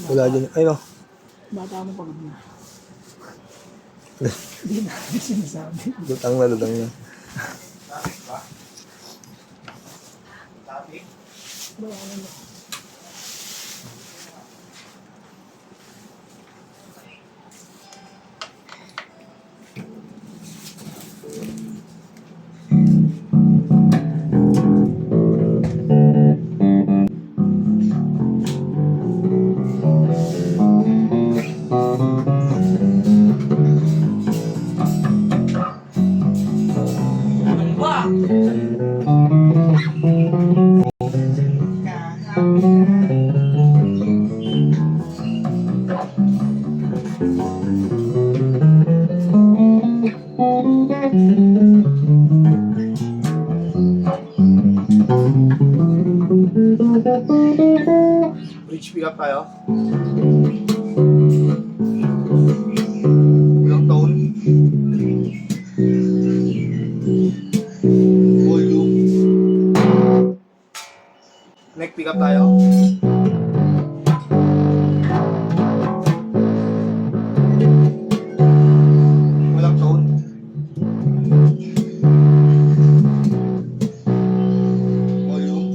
Wala dyan. Ay no. Bata mo pagod na. Hindi na sinasabi. Lutang na, lutang na. Traffic ba? Traffic? Wala na. Bridge pick up tayo. Ilang tone? Volume. Neck pick up tayo. Walang tone. Volume.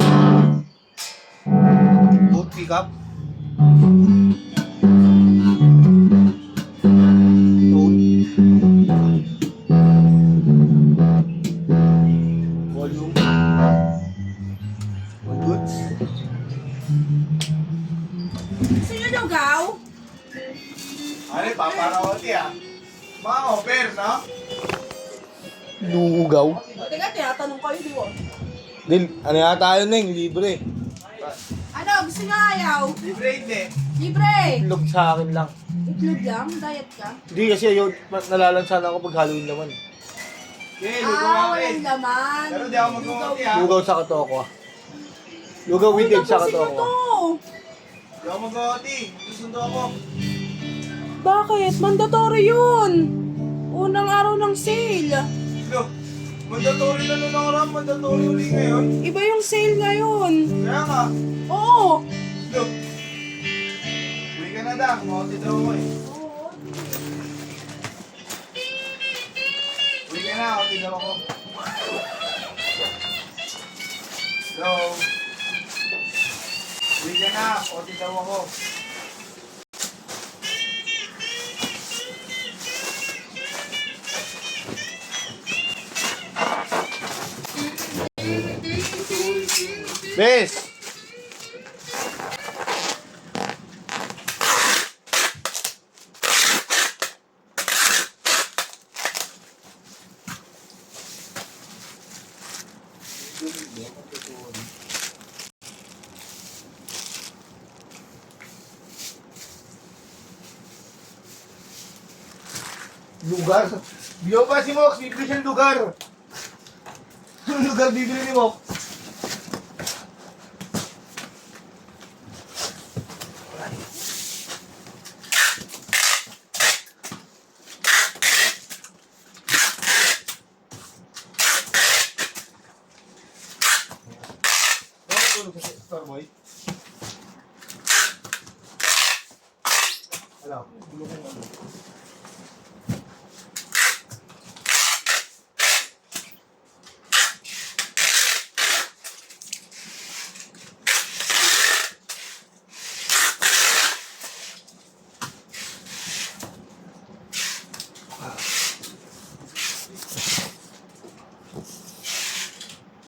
Both pick up. Tone. Volume. All goods. Gusto nyo lugaw? Ano, paparawati ah. Mga offer, no? Lugaw. O, teka, tinatanong kayo, di ba? Dil, ano yata yun Neng? Libre. Ano, gusto nyo ayaw? Libre hindi. Libre! Itlog sa akin lang. Itlog lang? Diet ka? Hindi kasi yun, nalalansan ako pag Halloween naman. Okay, lugaw ako eh. Walang laman. Pero di ako mag-uunti ah. Lugaw sa katoko ah. Lugaw with egg sa Tapusin mo katoko. to. Di ako mag-uunti. Susundo ako. Bakit? Mandatory yun. Unang araw ng sale. Look, mandatory na nung nakaraan. Mandatory uli ngayon. Iba yung sale ngayon. Kaya nga. Oo. Look. Uwi ka na dang. Maunti daw ako eh. Uwi ka na. Maunti daw ako. So. Uwi ka na. Maunti daw ako. Bes! Lugar? Biyo pa si Mox. Bibili siyang lugar. Anong lugar bibili ni Mox? Tulog sa Starboy. Hello.